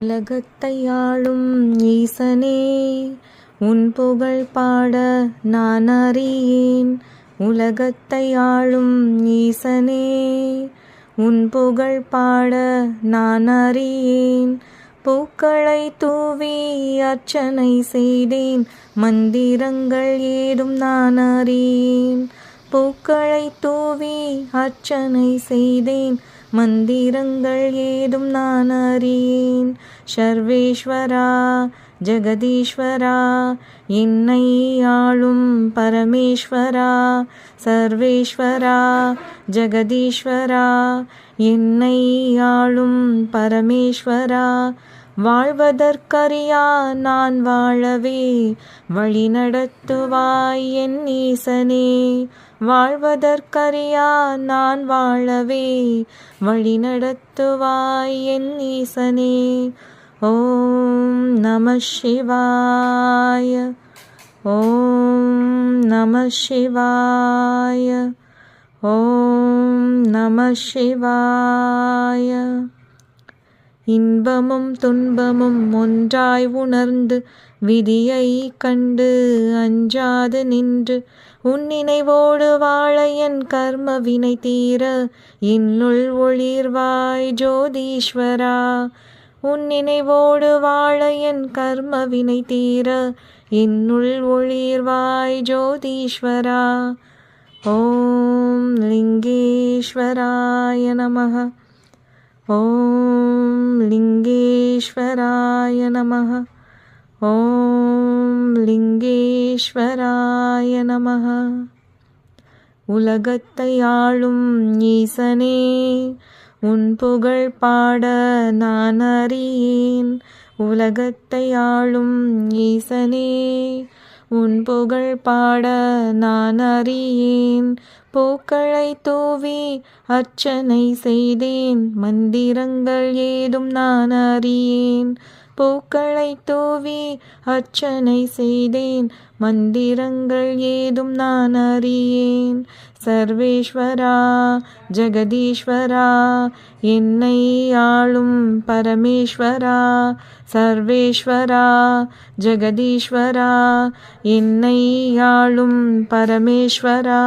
உலகத்தை ஆளும் ஈசனே, உன் புகழ் பாட நான் அறியேன். உலகத்தை ஆளும் ஈசனே, உன் புகழ் பாட நான் அறியேன். பூக்களை தூவி அர்ச்சனை செய்தேன், மந்திரங்கள் ஏதும் நான் அறியேன். பூக்களை தூவி அர்ச்சனை செய்தேன், மந்திரங்கள் ஏதும் நான் அறியேன். சர்வேஸ்வரா ஜெகதீஸ்வரா, என்னை ஆளும் பரமேஸ்வரா. சர்வேஸ்வரா ஜெகதீஸ்வரா, என்னை ஆளும் பரமேஸ்வரா. வாழ்வதற்கரியா நான் வாழவே வழி நடத்துவாய் என் ஈசனே. வாழ்வதற்கரியா நான் வாழவே வழி நடத்துவாய் என் ஈசனே. ஓம் நம சிவாய, ஓம் நம சிவாய, ஓம் நம சிவாய. இன்பமும் துன்பமும் ஒன்றாய் உணர்ந்து விதியை கண்டு அஞ்சாது நின்று உன் நினைவோடு வாழ என் கர்ம வினை தீர என்னுள் ஒளிர்வாய் ஜோதீஸ்வரா. உன் நினைவோடு வாழ என் கர்ம வினை தீர என்னுள் ஒளிர்வாய் ஜோதீஸ்வரா. ஓம் லிங்கேஸ்வராய நமः. ஓம் லிங்கேஸ்வராய நமः. ஓம் லிங்கேஸ்வராய நமः. உலகத்தை ஆளும் ஈசனே, உன் புகழ் பாட நான் அறியேன். உலகத்தை ஆளும் ஈசனே, உன் புகழ் பாட நான் அறியேன். பூக்களை தூவி அர்ச்சனை செய்தேன், மந்திரங்கள் ஏதும் நான் அறியேன். பூக்களை தூவி அர்ச்சனை செய்தேன், மந்திரங்கள் ஏதும் நான் அறியேன். சர்வேஸ்வரா ஜெகதீஸ்வரா, என்னை ஆளும் பரமேஸ்வரா. சர்வேஸ்வரா ஜெகதீஸ்வரா, என்னை ஆளும் பரமேஸ்வரா.